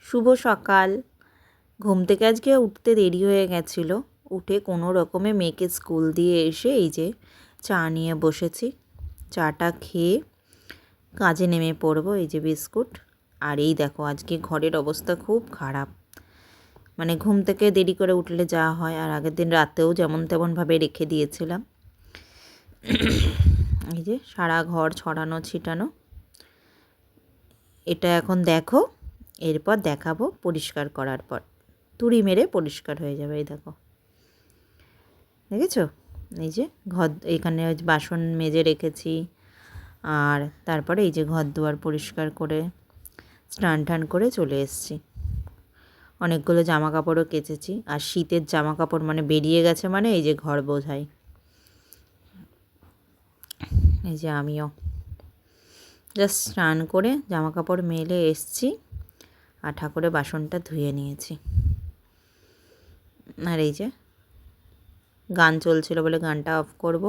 শুভ সকাল। ঘুম থেকে আজকে উঠতে দেরি হয়ে গেছিল। উঠে কোনো রকমে মেয়েকে স্কুল দিয়ে এসে এই যে চা নিয়ে বসেছি। চাটা খেয়ে কাজে নেমে পড়বো। এই যে বিস্কুট। আর এই দেখো আজকে ঘরের অবস্থা খুব খারাপ। মানে ঘুম থেকে দেরি করে উঠলে যা হয়, আর আগের দিন রাতেও যেমন তেমনভাবে রেখে দিয়েছিলাম। এই যে সারা ঘর ছড়ানো ছিটানো। এটা এখন দেখো, এরপর দেখাবো পরিষ্কার করার পর। তুড়ি মেরে পরিষ্কার হয়ে যাবে। এই দেখো, দেখেছো? এই যে ঘর, এখানে বাসন মেজে রেখেছি। আর তারপরে এই যে ঘর দুয়ার পরিষ্কার করে স্নান টান করে চলে এসেছি। অনেকগুলো জামা কাপড়ও কেচেছি। আর শীতের জামা কাপড় মানে বেরিয়ে গেছে, মানে এই যে ঘর বোঝাই। এই যে আমিও জাস্ট স্নান করে জামা কাপড় মেলে এসছি, আর ঠাকুরের বাসনটা ধুয়ে নিয়েছি। আর এই যে গান চলছিল বলে গানটা অফ করব।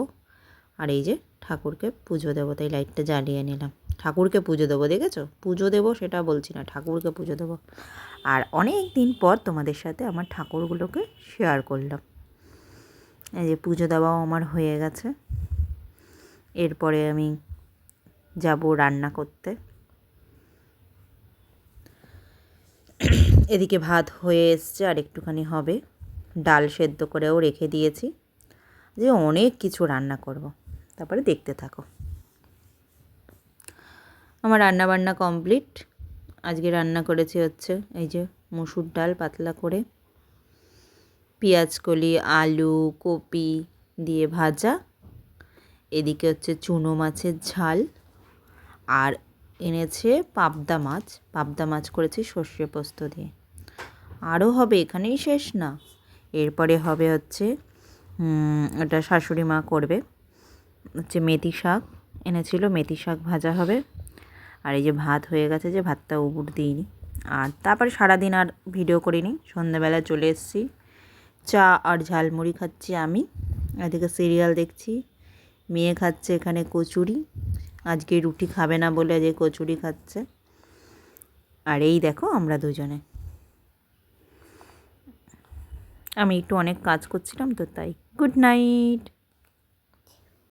আর এই যে ঠাকুরকে পুজো দেবো, তাই লাইটটা জ্বালিয়ে নিলাম। ঠাকুরকে পুজো দেবো, দেখেছো? পুজো দেবো সেটা বলছি না, ঠাকুরকে পুজো দেবো। আর অনেক দিন পর তোমাদের সাথে আমার ঠাকুরগুলোকে শেয়ার করলাম। এই যে পুজো দেওয়াও আমার হয়ে গেছে। এরপরে আমি যাব রান্না করতে। এদিকে ভাত হয়ে এসছে, আর একটুখানি হবে। ডাল সেদ্ধ করেও রেখে দিয়েছি। যে অনেক কিছু রান্না করব, তারপরে দেখতে থাকো। আমার রান্না বান্না কমপ্লিট। আজকে রান্না করেছি হচ্ছে এই যে মসুর ডাল পাতলা করে, পেঁয়াজকলি, আলু, কপি দিয়ে ভাজা। এদিকে হচ্ছে চুনো মাছের ঝাল, আর এনেছে পাবদা মাছ। পাবদা মাছ করেছি সর্ষে পোস্ত দিয়ে। আরও হবে, এখানেই শেষ না। এরপরে হবে হচ্ছে ওটা শাশুড়ি মা করবে হচ্ছে মেথি শাক এনেছিল, মেথি শাক ভাজা হবে। আর এই যে ভাত হয়ে গেছে, যে ভাতটা উবুর দিইনি। আর তারপরে সারাদিন আর ভিডিও করিনি। সন্ধ্যাবেলা চলে এসেছি, চা আর ঝালমুড়ি খাচ্ছি আমি। এদিকে সিরিয়াল দেখছি। মেয়ে খাচ্ছে এখানে কচুরি। আজকে রুটি খাবে না বলে আজকে কচুরি খাচ্ছে। আর এই দেখো আমরা দুজনে। আমি একটু অনেক কাজ করছিলাম তো, তাই। Good night.